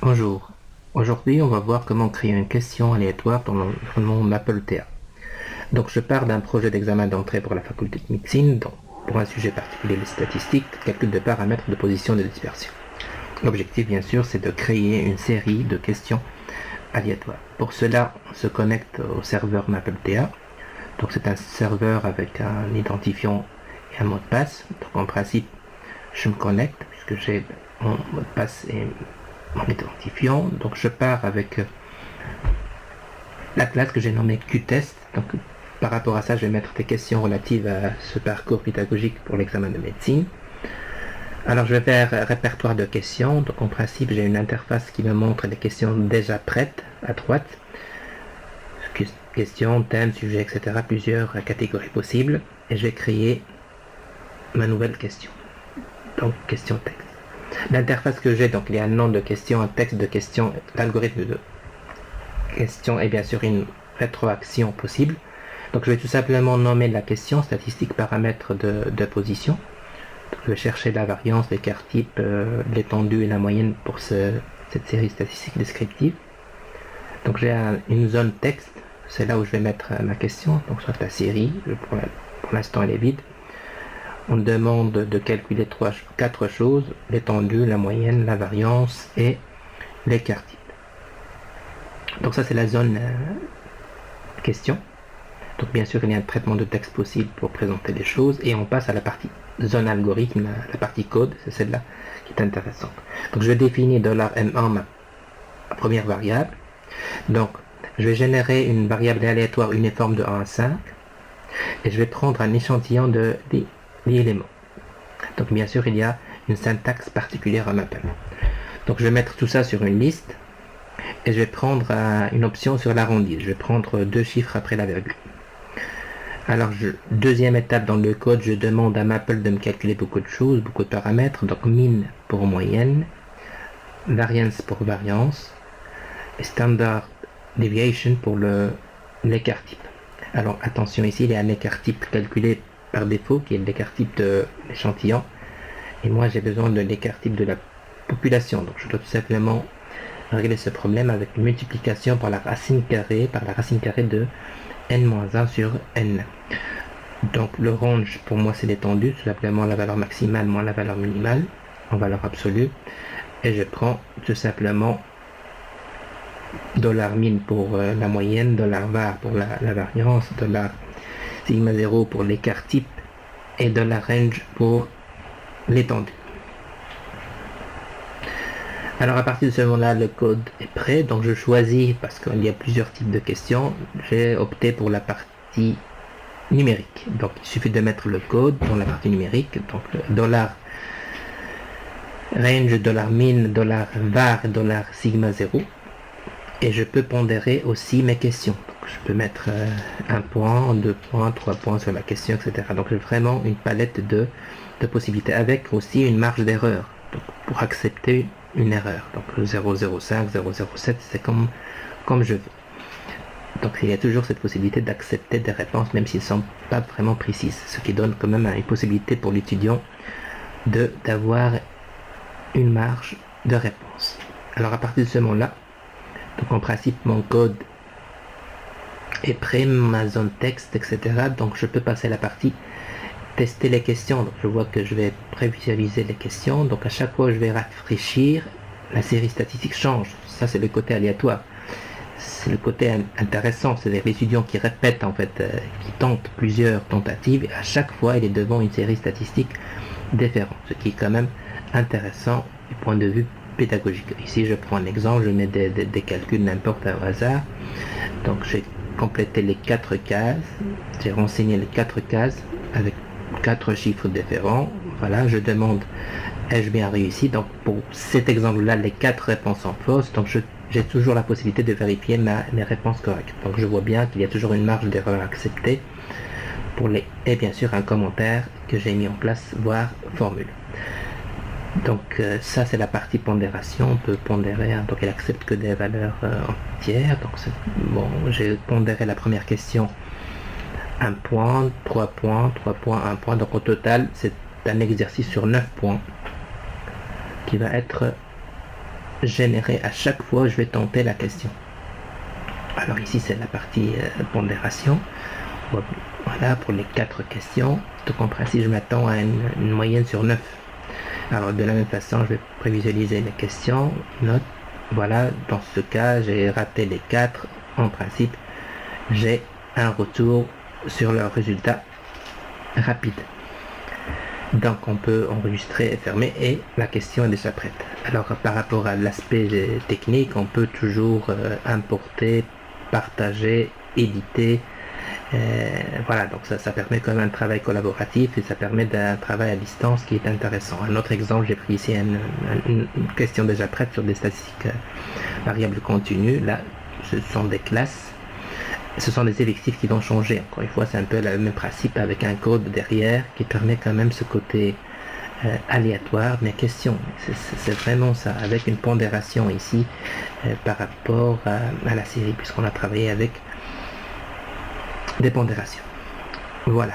Bonjour. Aujourd'hui, on va voir comment créer une question aléatoire dans l'environnement MapleTA. Donc, je pars d'un projet d'examen d'entrée pour la faculté de médecine, donc, pour un sujet particulier, les statistiques, calcul de paramètres de position de dispersion. L'objectif, bien sûr, c'est de créer une série de questions aléatoires. Pour cela, on se connecte au serveur MapleTA. Donc, c'est un serveur avec un identifiant et un mot de passe. Donc, en principe, je me connecte puisque j'ai mon mot de passe et mon identifiant. Donc je pars avec la classe que j'ai nommée QTest. Donc par rapport à ça, je vais mettre des questions relatives à ce parcours pédagogique pour l'examen de médecine. Alors je vais faire répertoire de questions. Donc en principe, j'ai une interface qui me montre des questions déjà prêtes à droite. Questions, thèmes, sujets, etc. Plusieurs catégories possibles. Et je vais créer ma nouvelle question. Donc question texte. L'interface que j'ai, donc il y a un nom de question, un texte de question, l'algorithme de question et bien sûr une rétroaction possible. Donc je vais tout simplement nommer la question statistique paramètres de position. Donc, je vais chercher la variance, l'écart type, l'étendue et la moyenne pour cette série statistique descriptive. Donc j'ai une zone texte, c'est là où je vais mettre ma question, donc soit la série, pour l'instant elle est vide. On demande de calculer quatre choses, l'étendue, la moyenne, la variance et l'écart type. Donc ça c'est la zone question. Donc bien sûr il y a un traitement de texte possible pour présenter les choses et on passe à la partie zone algorithme, la partie code, c'est celle-là qui est intéressante. Donc je vais définir $m1 ma première variable. Donc je vais générer une variable aléatoire uniforme de 1 à 5 et je vais prendre un échantillon d'éléments. Donc bien sûr il y a une syntaxe particulière à Maple. Donc je vais mettre tout ça sur une liste et je vais prendre une option sur l'arrondi. Je vais prendre 2 chiffres après la virgule. Alors, deuxième étape dans le code, je demande à Maple de me calculer beaucoup de choses, beaucoup de paramètres. Donc, mean pour moyenne, variance pour variance, et standard deviation pour l'écart type. Alors, attention ici, il y a un écart type calculé par défaut, qui est l'écart type de l'échantillon. Et moi, j'ai besoin de l'écart type de la population. Donc, je dois tout simplement régler ce problème avec une multiplication par la racine carrée de n-1 sur n. Donc le range pour moi c'est l'étendue, tout simplement la valeur maximale moins la valeur minimale en valeur absolue. Et je prends tout simplement $min pour la moyenne, $var pour la variance, $sigma 0 pour l'écart type et $range pour l'étendue. Alors à partir de ce moment-là, le code est prêt, donc je choisis, parce qu'il y a plusieurs types de questions, j'ai opté pour la partie numérique. Donc il suffit de mettre le code dans la partie numérique, donc $range, $min, $var, $sigma 0, et je peux pondérer aussi mes questions. Donc je peux mettre 1 point, 2 points, 3 points sur la question, etc. Donc j'ai vraiment une palette de possibilités, avec aussi une marge d'erreur, pour accepter une erreur. Donc 0,05, 0,07, c'est comme je veux. Donc il y a toujours cette possibilité d'accepter des réponses même s'ils ne sont pas vraiment précises, ce qui donne quand même une possibilité pour l'étudiant d'avoir une marge de réponse. Alors à partir de ce moment-là, donc en principe mon code est prêt, ma zone texte, etc. Donc je peux passer à la partie tester les questions. Donc je vois que je vais prévisualiser les questions. Donc à chaque fois que je vais rafraîchir, la série statistique change. Ça c'est le côté aléatoire. C'est le côté intéressant, c'est-à-dire l'étudiant qui répète en fait, qui tente plusieurs tentatives et à chaque fois il est devant une série statistique différente, ce qui est quand même intéressant du point de vue pédagogique. Ici je prends un exemple, je mets des calculs n'importe au hasard. Donc j'ai complété les 4 cases, j'ai renseigné les 4 cases avec 4 chiffres différents. Voilà, je demande ai-je bien réussi. Donc pour cet exemple-là, les 4 réponses sont fausses. Donc j'ai toujours la possibilité de vérifier mes réponses correctes. Donc je vois bien qu'il y a toujours une marge d'erreur acceptée et bien sûr un commentaire que j'ai mis en place, voire formule. Donc ça c'est la partie pondération, on peut pondérer, hein, donc elle accepte que des valeurs entières. Donc bon, j'ai pondéré la première question 1 point, 3 points, 3 points, 1 point. Donc au total c'est un exercice sur 9 points qui va être générer à chaque fois je vais tenter la question. Alors ici c'est la partie pondération. Voilà pour les 4 questions. Donc en principe je m'attends à une moyenne sur 9. Alors de la même façon je vais prévisualiser les questions, note. Voilà, dans ce cas j'ai raté les 4. En principe j'ai un retour sur le résultat rapide. Donc on peut enregistrer et fermer et la question est déjà prête. Alors par rapport à l'aspect technique, on peut toujours importer, partager, éditer. Voilà, donc ça permet quand même un travail collaboratif et ça permet d'un travail à distance qui est intéressant. Un autre exemple, j'ai pris ici une question déjà prête sur des statistiques variables continues. Là, ce sont des classes. Ce sont des effectifs qui vont changer. Encore une fois, c'est un peu le même principe avec un code derrière qui permet quand même ce côté aléatoire, mais question. C'est vraiment ça, avec une pondération ici par rapport à la série, puisqu'on a travaillé avec des pondérations. Voilà.